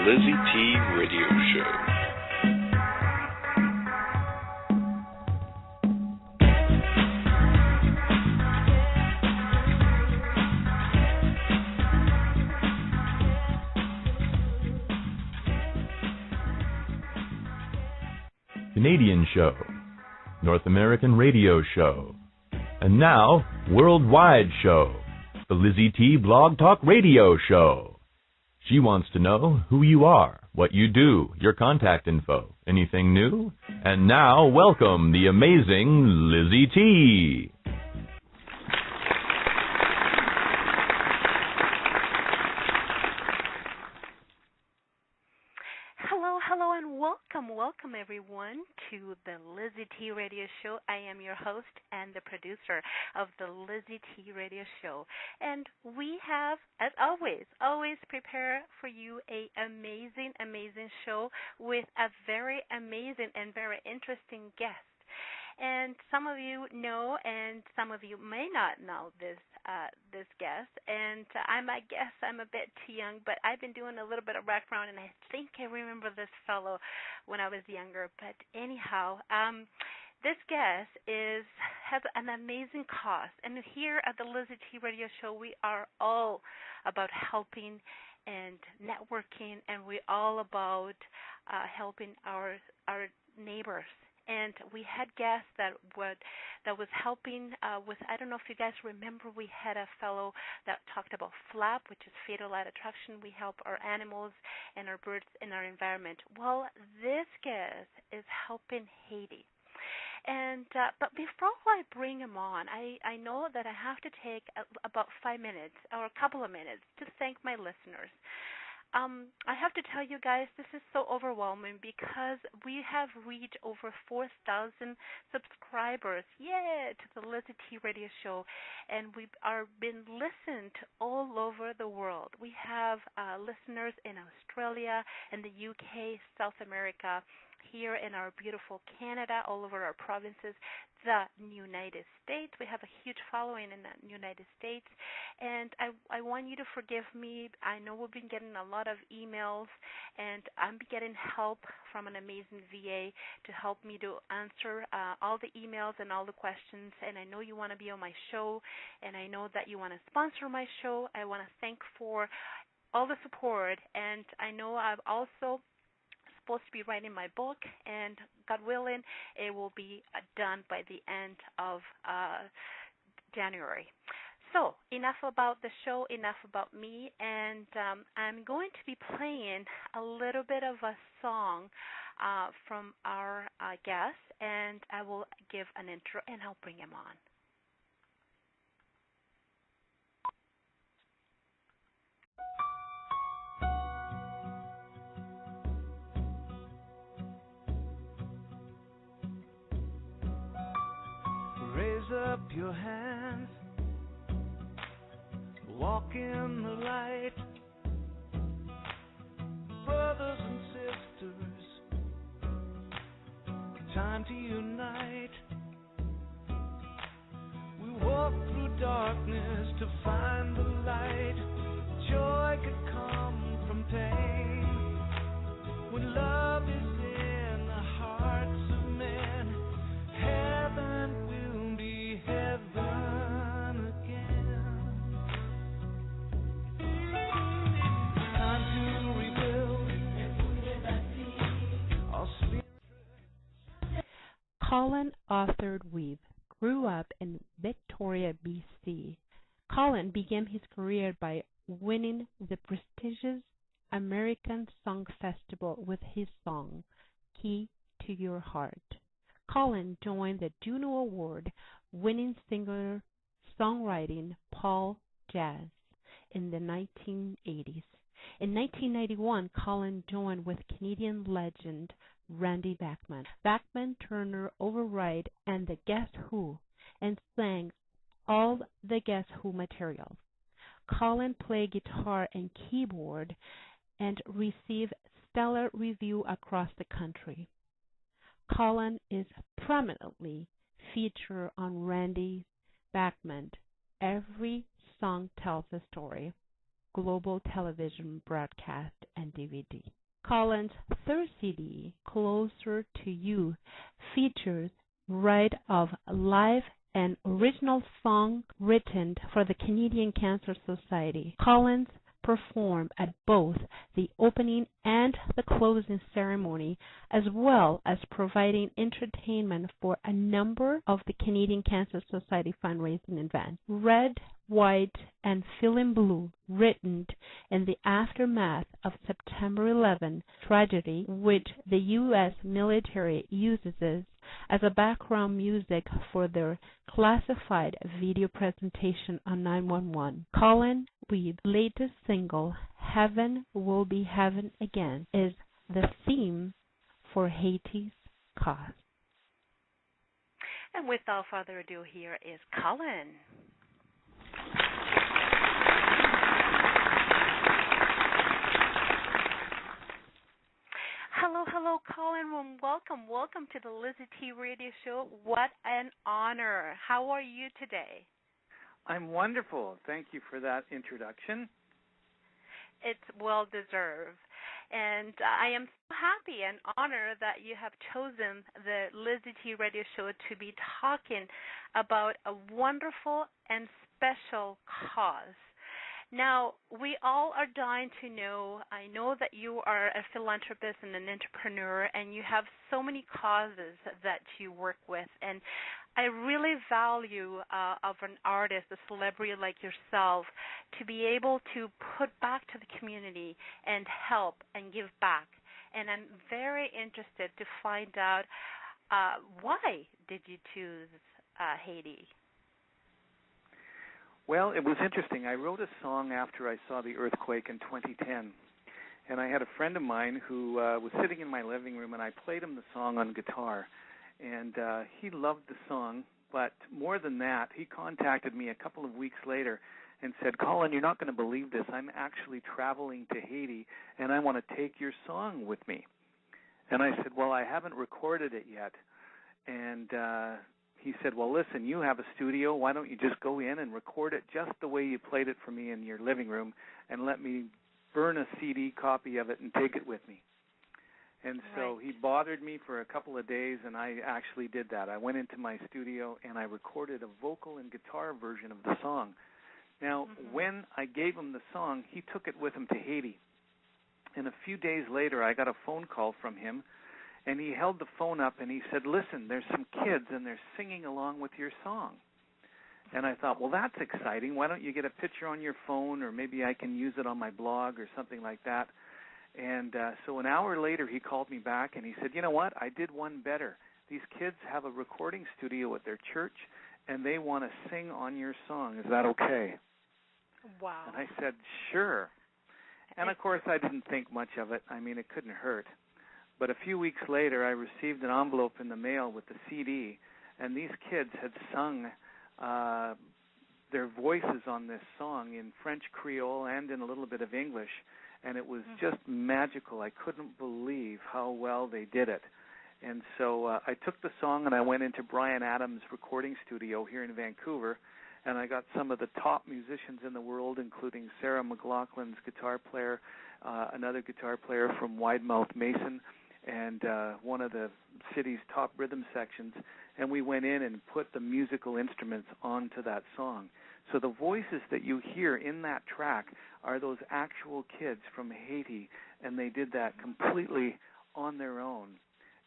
LizyT Radio Show. Canadian show, North American radio show, and now worldwide show, the LizyT Blog Talk Radio Show. She wants to know who you are, what you do, your contact info, anything new. And now, welcome the amazing LizyT. Hello, and welcome everyone to the LizyT Radio Show. I am your host and the producer of the LizyT Radio Show, and we have, as always prepare for you a amazing show with a very amazing and very interesting guest. And some of you know, and some of you may not know this guest. And I guess I'm a bit too young, but I've been doing a little bit of background, and I think I remember this fellow when I was younger. But anyhow, this guest has an amazing cause. And here at the LizyT Radio Show, we are all about helping and networking, and we're all about helping our neighbors. And we had guests that was helping with, I don't know if you guys remember, we had a fellow that talked about FLAP, which is fatal light attraction. We help our animals and our birds in our environment. Well, this guest is helping Haiti. And but before I bring him on, I know that I have to take about 5 minutes or a couple of minutes to thank my listeners. I have to tell you guys, this is so overwhelming because we have reached over 4,000 subscribers, to the LizyT Radio Show, and we are being listened to all over the world. We have listeners in Australia, in the UK, South America, here in our beautiful Canada, all over our provinces, the United States. We have a huge following in the United States, and I want you to forgive me. I know we've been getting a lot of emails, and I'm getting help from an amazing VA to help me to answer all the emails and all the questions, and I know you want to be on my show, and I know that you want to sponsor my show. I want to thank for all the support, and I know I've also supposed to be writing my book, and God willing, it will be done by the end of January. So enough about the show, enough about me, and I'm going to be playing a little bit of a song from our guest, and I will give an intro, and I'll bring him on. Raise up your hands, walk in the light, brothers and sisters, time to unite. We walk through darkness to find the light. Joy could come from pain when love is in the hearts of men. Heaven will be heaven again. Time to rebuild our spirit. Colin authored Wiebe grew up in Victoria, BC. Colin began his career by winning the prestigious American Song Festival with his song, Key to Your Heart. Colin joined the Juno Award-winning singer-songwriting Paul Jazz in the 1980s. In 1991, Colin joined with Canadian legend Randy Bachman, Turner, Override, and the Guess Who, and sang all the Guess Who material. Colin played guitar and keyboard and received stellar reviews across the country. Colin is prominently featured on Randy Bachman. Every song tells a story. global television broadcast and DVD. Colin's third CD, Closer to You, features right of live and original song written for the Canadian Cancer Society. Collins performed at both the opening and the closing ceremony, as well as providing entertainment for a number of the Canadian Cancer Society fundraising events. Red, White, and Feeling Blue, written in the aftermath of September 11 tragedy, which the U.S. military uses as a background music for their classified video presentation on 911. Colin Wiebe's latest single, Heaven Will Be Heaven Again, is the theme for Haiti's cause. And without further ado, here is Colin. Hello, Colin, and welcome to the LizyT Radio Show. What an honor. How are you today? I'm wonderful. Thank you for that introduction. It's well-deserved. And I am so happy and honored that you have chosen the LizyT Radio Show to be talking about a wonderful and special cause. Now, we all are dying to know, I know that you are a philanthropist and an entrepreneur, and you have so many causes that you work with. And I really value of an artist, a celebrity like yourself, to be able to put back to the community and help and give back. And I'm very interested to find out why did you choose Haiti? Well, it was interesting. I wrote a song after I saw the earthquake in 2010, and I had a friend of mine who was sitting in my living room, and I played him the song on guitar, and he loved the song, but more than that, he contacted me a couple of weeks later and said, Colin, you're not going to believe this. I'm actually traveling to Haiti, and I want to take your song with me. And I said, well, I haven't recorded it yet. And he said, well, listen, you have a studio. Why don't you just go in and record it just the way you played it for me in your living room and let me burn a CD copy of it and take it with me. And so he bothered me for a couple of days, and I actually did that. I went into my studio, and I recorded a vocal and guitar version of the song. Now, when I gave him the song, he took it with him to Haiti. And a few days later, I got a phone call from him, and he held the phone up, and he said, listen, there's some kids, and they're singing along with your song. And I thought, well, that's exciting. Why don't you get a picture on your phone, or maybe I can use it on my blog or something like that. And so an hour later, he called me back, and he said, you know what, I did one better. These kids have a recording studio at their church, and they want to sing on your song. Is that okay? Wow. And I said, sure. And, of course, I didn't think much of it. I mean, it couldn't hurt. But a few weeks later, I received an envelope in the mail with the CD, and these kids had sung their voices on this song in French Creole and in a little bit of English, and it was just magical. I couldn't believe how well they did it. And so I took the song and I went into Bryan Adams' recording studio here in Vancouver, and I got some of the top musicians in the world, including Sarah McLaughlin's guitar player, another guitar player from Widemouth Mason, and one of the city's top rhythm sections, and we went in and put the musical instruments onto that song. So the voices that you hear in that track are those actual kids from Haiti, and they did that completely on their own.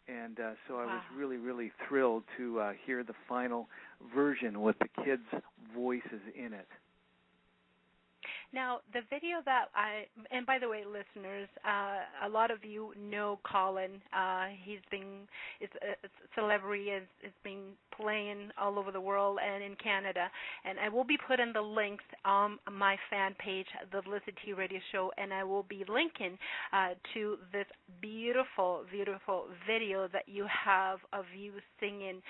And so I was really, really thrilled to hear the final version with the kids' voices in it. Now, the video that and by the way, listeners, a lot of you know Colin. It's a celebrity, has been playing all over the world and in Canada. And I will be putting the links on my fan page, the LizyT Radio Show, and I will be linking to this beautiful, beautiful video that you have of you singing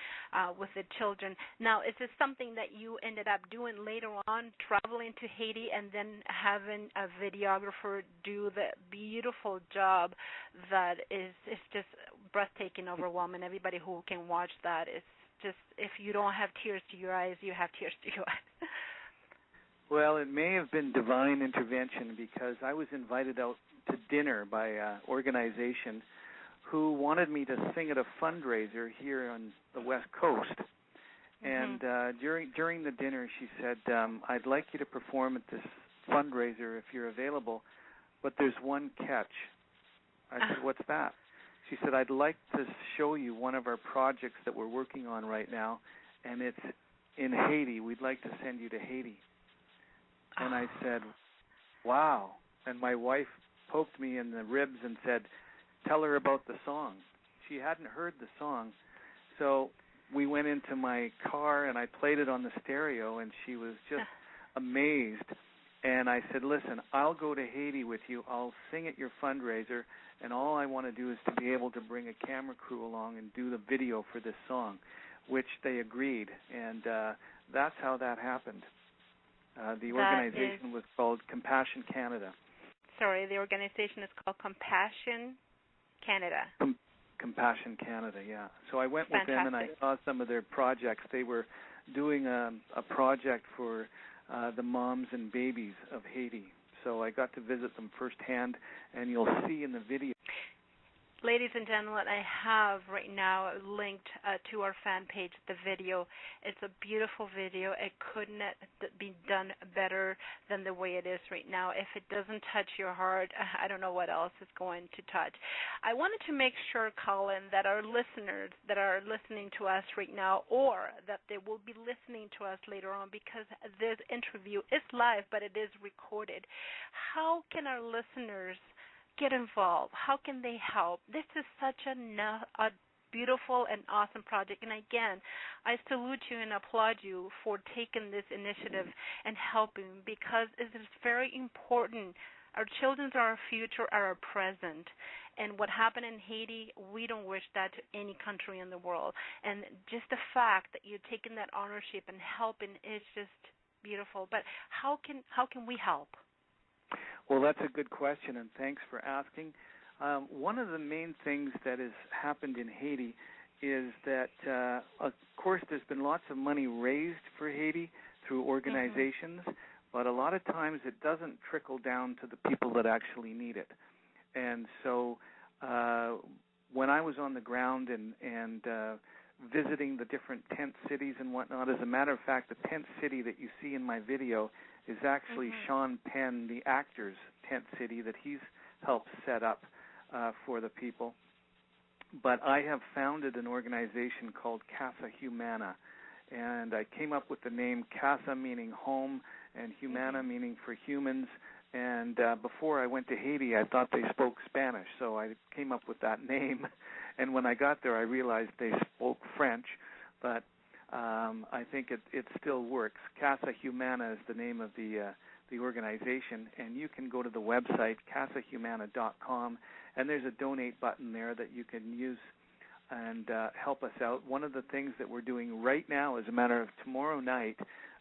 with the children. Now, is this something that you ended up doing later on, traveling to Haiti and then having a videographer do the beautiful job that is just breathtaking, overwhelming? Everybody who can watch that is just, if you don't have tears to your eyes, you have tears to your eyes. Well, it may have been divine intervention because I was invited out to dinner by an organization who wanted me to sing at a fundraiser here on the West Coast. And during the dinner, she said, I'd like you to perform at this fundraiser if you're available, but there's one catch. I said, what's that? She said, I'd like to show you one of our projects that we're working on right now, and it's in Haiti. We'd like to send you to Haiti. And I said, wow. And my wife poked me in the ribs and said, tell her about the song. She hadn't heard the song. So we went into my car, and I played it on the stereo, and she was just amazed. And I said, listen, I'll go to Haiti with you. I'll sing at your fundraiser, and all I want to do is to be able to bring a camera crew along and do the video for this song, which they agreed. And that's how that happened. The organization was called Compassion Canada. Sorry, the organization is called Compassion Canada. Compassion Canada, yeah. So I went with them and I saw some of their projects. They were doing a project for the moms and babies of Haiti. So I got to visit them firsthand, and you'll see in the video. Ladies and gentlemen, I have right now linked to our fan page the video. It's a beautiful video. It couldn't be done better than the way it is right now. If it doesn't touch your heart, I don't know what else it's going to touch. I wanted to make sure, Colin, that our listeners that are listening to us right now, or that they will be listening to us later on, because this interview is live, but it is recorded. How can our listeners get involved? How can they help? This is such a beautiful and awesome project. And again, I salute you and applaud you for taking this initiative and helping, because it is very important. Our children are our future, are our present. And what happened in Haiti, we don't wish that to any country in the world. And just the fact that you're taking that ownership and helping is just beautiful. But how can we help? Well, that's a good question, and thanks for asking. One of the main things that has happened in Haiti is that, of course, there's been lots of money raised for Haiti through organizations, but a lot of times it doesn't trickle down to the people that actually need it. And so when I was on the ground and visiting the different tent cities and whatnot, as a matter of fact, the tent city that you see in my video is actually Sean Penn, the actor's tent city that he's helped set up for the people. But I have founded an organization called CasaHuma, and I came up with the name Casa meaning home and Humana meaning for humans. And before I went to Haiti, I thought they spoke Spanish, so I came up with that name. And when I got there, I realized they spoke French, but I think it still works. CasaHuma is the name of the organization, and you can go to the website, CasaHumana.com, and there's a donate button there that you can use and help us out. One of the things that we're doing right now, as a matter of tomorrow night,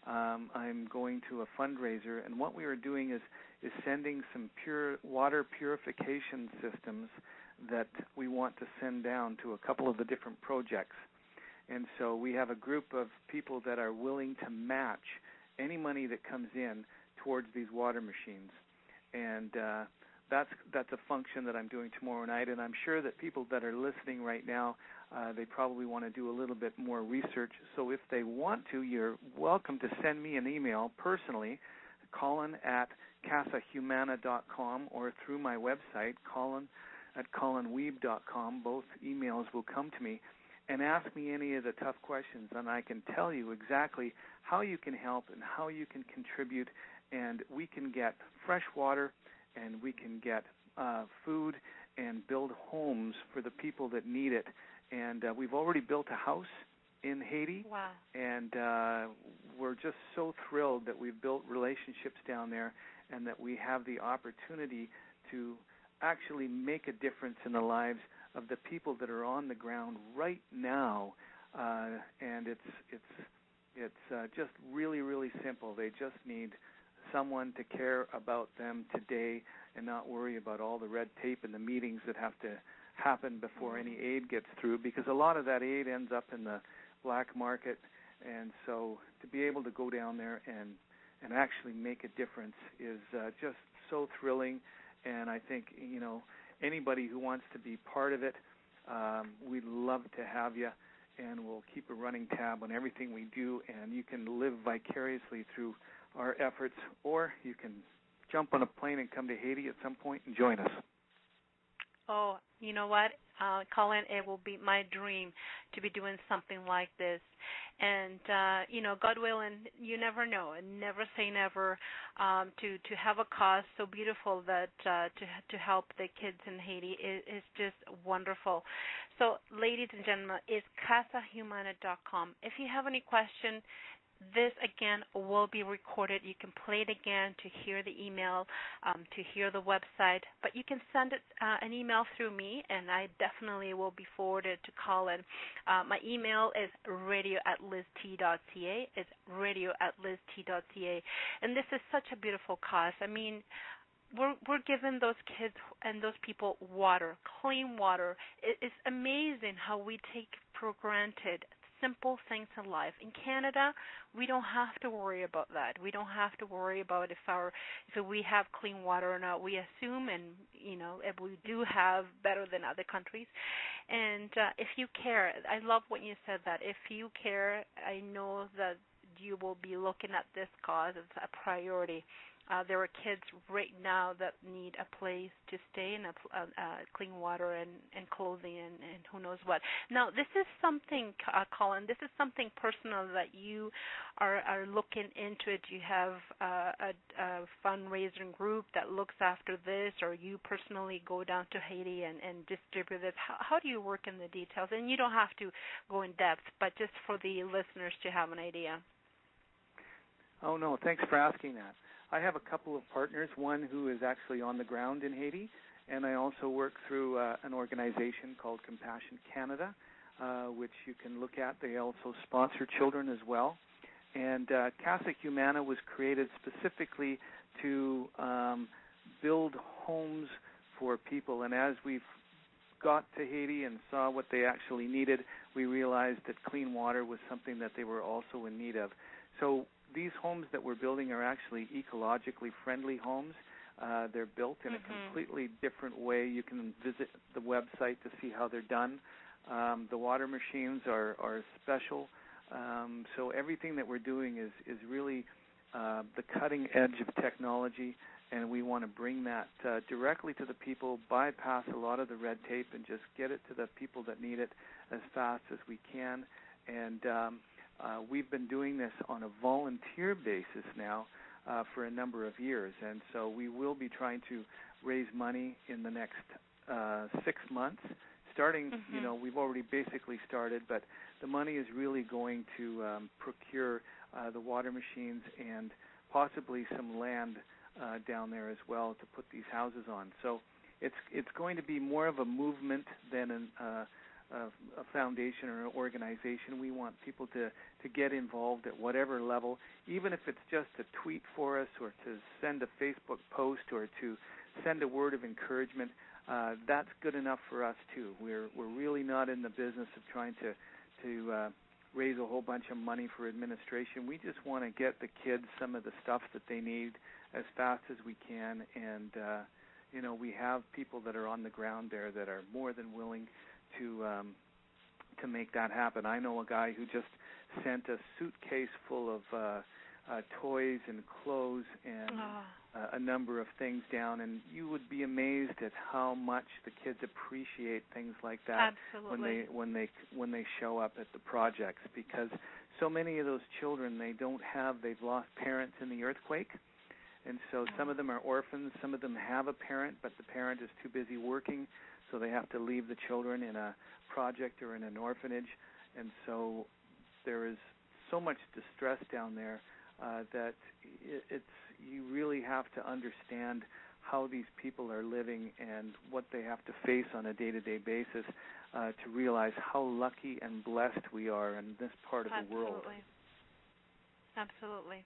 I'm going to a fundraiser, and what we are doing is sending some pure water purification systems that we want to send down to a couple of the different projects. And so we have a group of people that are willing to match any money that comes in towards these water machines. And that's a function that I'm doing tomorrow night. And I'm sure that people that are listening right now, they probably want to do a little bit more research. So if they want to, you're welcome to send me an email personally, Colin at CasaHumana.com, or through my website, Colin at ColinWiebe.com. Both emails will come to me. And ask me any of the tough questions, and I can tell you exactly how you can help and how you can contribute, and we can get fresh water, and we can get food and build homes for the people that need it. And we've already built a house in Haiti, and we're just so thrilled that we've built relationships down there and that we have the opportunity to actually make a difference in the lives of the people that are on the ground right now, and it's just really, really simple. They just need someone to care about them today and not worry about all the red tape and the meetings that have to happen before any aid gets through, because a lot of that aid ends up in the black market. And so to be able to go down there and and actually make a difference is just so thrilling. And I think, anybody who wants to be part of it, we'd love to have you, and we'll keep a running tab on everything we do, and you can live vicariously through our efforts, or you can jump on a plane and come to Haiti at some point and join us. Oh, you know what, Colin, it will be my dream to be doing something like this. And, God willing, you never know, and never say never, to have a cause so beautiful that to help the kids in Haiti is just wonderful. So, ladies and gentlemen, it's CasaHuma.com. If you have any question, this, again, will be recorded. You can play it again to hear the email, to hear the website. But you can send it an email through me, and I definitely will be forwarded to Colin. My email is radio@LizyT.ca. It's radio@LizyT.ca. And this is such a beautiful cause. I mean, we're giving those kids and those people water, clean water. It's amazing how we take for granted simple things in life. In Canada, we don't have to worry about that. We don't have to worry about if we have clean water or not. We assume, and if we do have, better than other countries. And if you care, I love when you said that. If you care, I know that you will be looking at this cause as a priority. There are kids right now that need a place to stay and clean water and clothing and who knows what. Now, this is something, Colin, this is something personal that you are looking into it. You have a fundraising group that looks after this, or you personally go down to Haiti and distribute this. How do you work in the details? And you don't have to go in depth, but just for the listeners to have an idea. Oh, no, thanks for asking that. I have a couple of partners, one who is actually on the ground in Haiti, and I also work through an organization called Compassion Canada, which you can look at. They also sponsor children as well. And CasaHuma was created specifically to build homes for people. And as we've got to Haiti and saw what they actually needed, we realized that clean water was something that they were also in need of. So these homes that we're building are actually ecologically friendly homes. They're built in a completely different way. You can visit the website to see how they're done. The water machines are special. So everything that we're doing is really the cutting edge of technology, and we want to bring that directly to the people, bypass a lot of the red tape, and just get it to the people that need it as fast as we can. And we've been doing this on a volunteer basis now for a number of years, and so we will be trying to raise money in the next 6 months. Starting, we've already basically started, but the money is really going to procure the water machines and possibly some land down there as well to put these houses on. So it's going to be more of a movement than a foundation or an organization. We want people to get involved at whatever level, even if it's just to tweet for us or to send a Facebook post or to send a word of encouragement. That's good enough for us too. We're really not in the business of trying to raise a whole bunch of money for administration. We just want to get the kids some of the stuff that they need as fast as we can, and we have people that are on the ground there that are more than willing to make that happen. I know a guy who just sent a suitcase full of toys and clothes and a number of things down, and you would be amazed at how much the kids appreciate things like that. Absolutely. when they show up at the projects, because so many of those children they've lost parents in the earthquake, and so some of them are orphans. Some of them have a parent, but the parent is too busy working, so they have to leave the children in a project or in an orphanage, and so there is so much distress down there that you really have to understand how these people are living and what they have to face on a day-to-day basis to realize how lucky and blessed we are in this part of the world. Absolutely.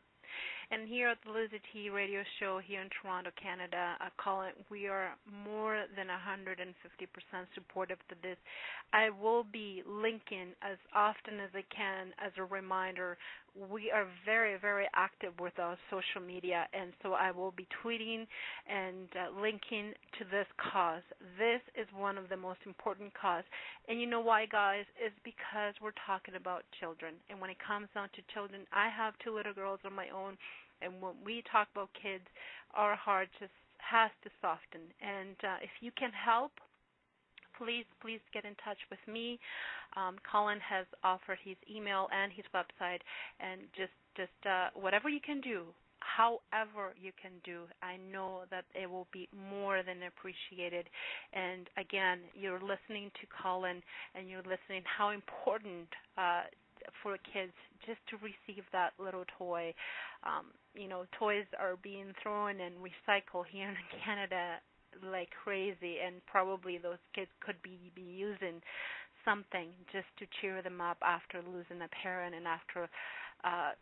And here at the LizyT Radio Show here in Toronto, Canada, Colin, we are more than 150% supportive to this. I will be linking as often as I can as a reminder we are very, very active with our social media, and so I will be tweeting and linking to this cause. This is one of the most important cause. And you know why, guys? It's because we're talking about children. And when it comes down to children, I have 2 little girls of my own, and when we talk about kids, our heart just has to soften. And if you can help, please get in touch with me. Colin has offered his email and his website, and just whatever you can do, however you can do, I know that it will be more than appreciated. And again, you're listening to Colin, and you're listening how important for kids just to receive that little toy. Toys are being thrown and recycled here in Canada like crazy, and probably those kids could be using something just to cheer them up after losing a parent and after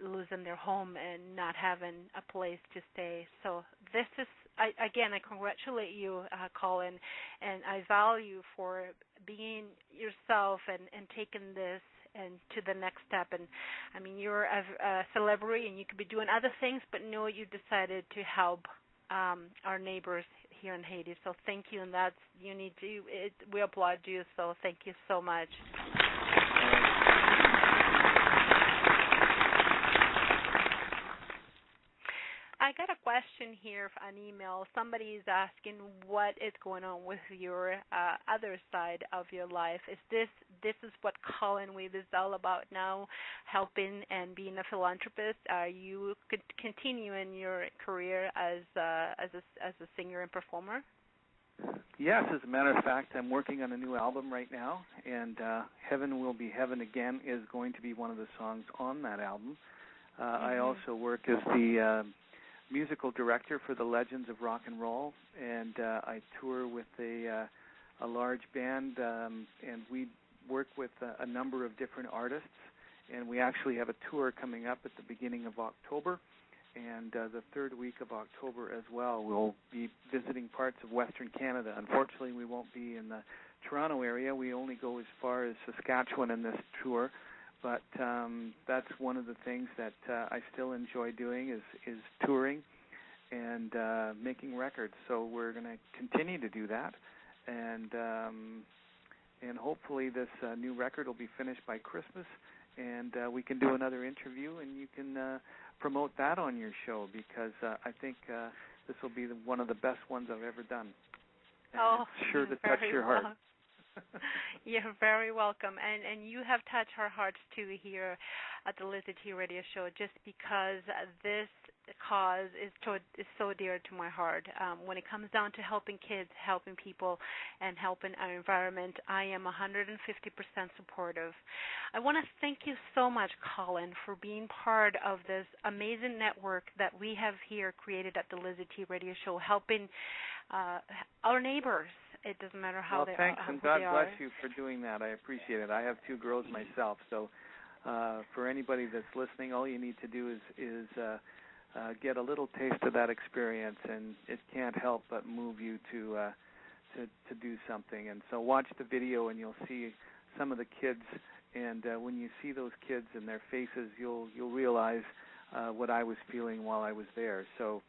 losing their home and not having a place to stay. So this is, I congratulate you, Colin, and I value for being yourself and taking this and to the next step. And I mean, you're a celebrity and you could be doing other things, but no, you decided to help our neighbors here in Haiti. So thank you, and we applaud you. So thank you so much. I got a question here, an email. Somebody is asking what is going on with your other side of your life. This is what Colin Wiebe is all about now, helping and being a philanthropist. Are you continuing your career as a singer and performer? Yes, as a matter of fact, I'm working on a new album right now, and Heaven Will Be Heaven Again is going to be one of the songs on that album. I also work as the musical director for the Legends of Rock and Roll, and I tour with a large band, and we work with a number of different artists, and we actually have a tour coming up at the beginning of October, and the 3rd week of October as well. We'll be visiting parts of Western Canada. Unfortunately, we won't be in the Toronto area. We only go as far as Saskatchewan in this tour, but that's one of the things that I still enjoy doing is touring and making records. So we're going to continue to do that, and hopefully this new record will be finished by Christmas, and we can do another interview, and you can promote that on your show, because I think this will be one of the best ones I've ever done. And it's sure to touch your heart. You're very welcome, and you have touched our hearts too here at the LizyT Radio Show, just because this cause is so dear to my heart. When it comes down to helping kids, helping people, and helping our environment, I am 150% supportive. I want to thank you so much, Colin, for being part of this amazing network that we have here created at the LizyT Radio Show, helping our neighbors. It doesn't matter how they are. Well, thanks, and God bless you for doing that. I appreciate it. I have 2 girls myself, so for anybody that's listening, all you need to do is get a little taste of that experience, and it can't help but move you to do something. And so watch the video, and you'll see some of the kids, and when you see those kids and their faces, you'll realize what I was feeling while I was there. So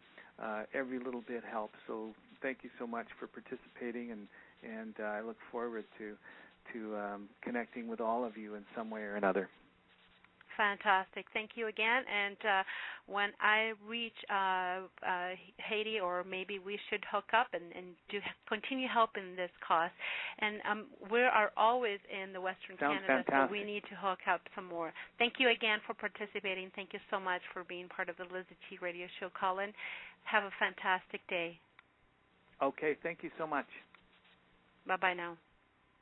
every little bit helps. So thank you so much for participating, and I look forward to connecting with all of you in some way or another. Fantastic. Thank you again. And when I reach Haiti, or maybe we should hook up and to continue helping this cause. And we are always in the Western Sounds Canada, fantastic. so we need to hook up some more. Thank you again for participating. Thank you so much for being part of the LizyT Radio Show, Colin. Have a fantastic day. Okay, thank you so much. Bye-bye now.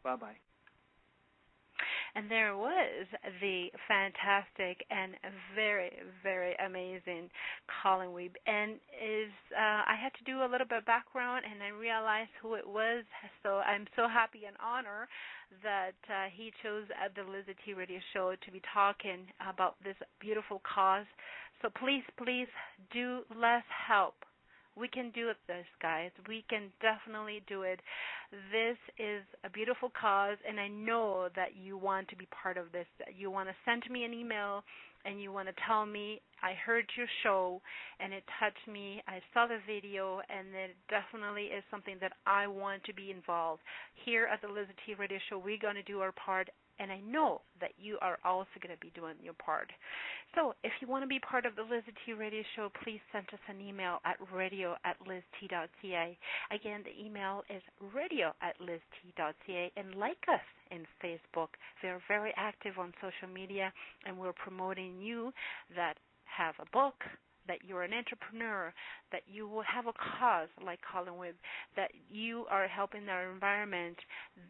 Bye-bye. And there was the fantastic and very, very amazing Colin Wiebe. And I had to do a little bit of background, and I realized who it was. So I'm so happy and honored that he chose the LizyT Radio Show to be talking about this beautiful cause. So please, please do let's help We can do this, guys. We can definitely do it. This is a beautiful cause, and I know that you want to be part of this. You want to send me an email, and you want to tell me, I heard your show, and it touched me. I saw the video, and it definitely is something that I want to be involved. Here at the LizyT Radio Show, we're going to do our part, and I know that you are also going to be doing your part. So if you want to be part of the LizyT Radio Show, please send us an email at radio@lizt.ca. Again, the email is radio@lizt.ca, and like us in Facebook. We're very active on social media, and we're promoting you that have a book, that you're an entrepreneur, that you will have a cause like Colin Wiebe, that you are helping our environment,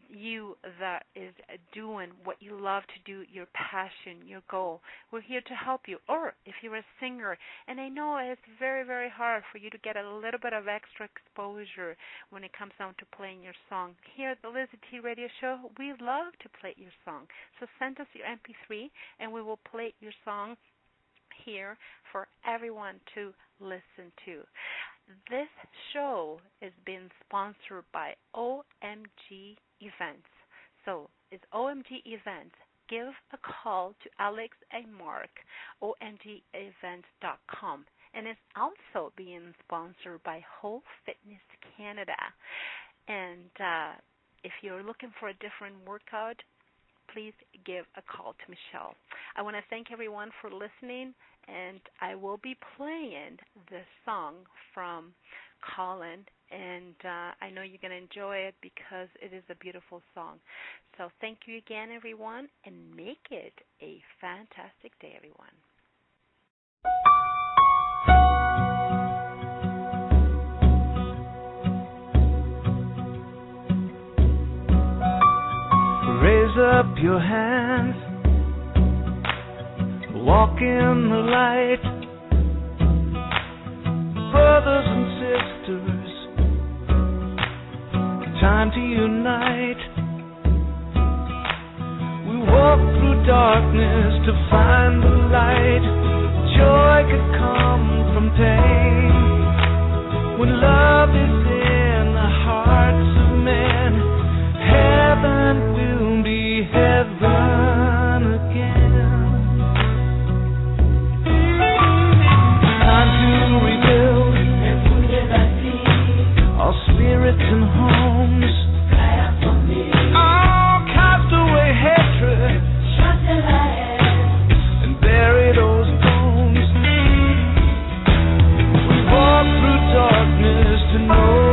you that is doing what you love to do, your passion, your goal. We're here to help you. Or if you're a singer, and I know it's very, very hard for you to get a little bit of extra exposure when it comes down to playing your song. Here at the LizyT Radio Show, we love to play your song. So send us your MP3, and we will play your song here for everyone to listen to. This show is being sponsored by OMG Events. So it's OMG Events. Give a call to Alex and Mark, omgevents.com. And it's also being sponsored by Whole Fitness Canada. And if you're looking for a different workout, please give a call to Michelle. I want to thank everyone for listening, and I will be playing this song from Colin, and I know you're going to enjoy it because it is a beautiful song. So thank you again, everyone, and make it a fantastic day, everyone. Raise up your hands, walk in the light, brothers and sisters, time to unite. We walk through darkness to find the light. Joy could come from pain when love is in the hearts of men. Heaven will be heaven again. Time to rebuild our spirits and homes. Oh, cast away hatred and bury those bones. We walk through darkness to know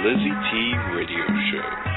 LizyT Radio Show.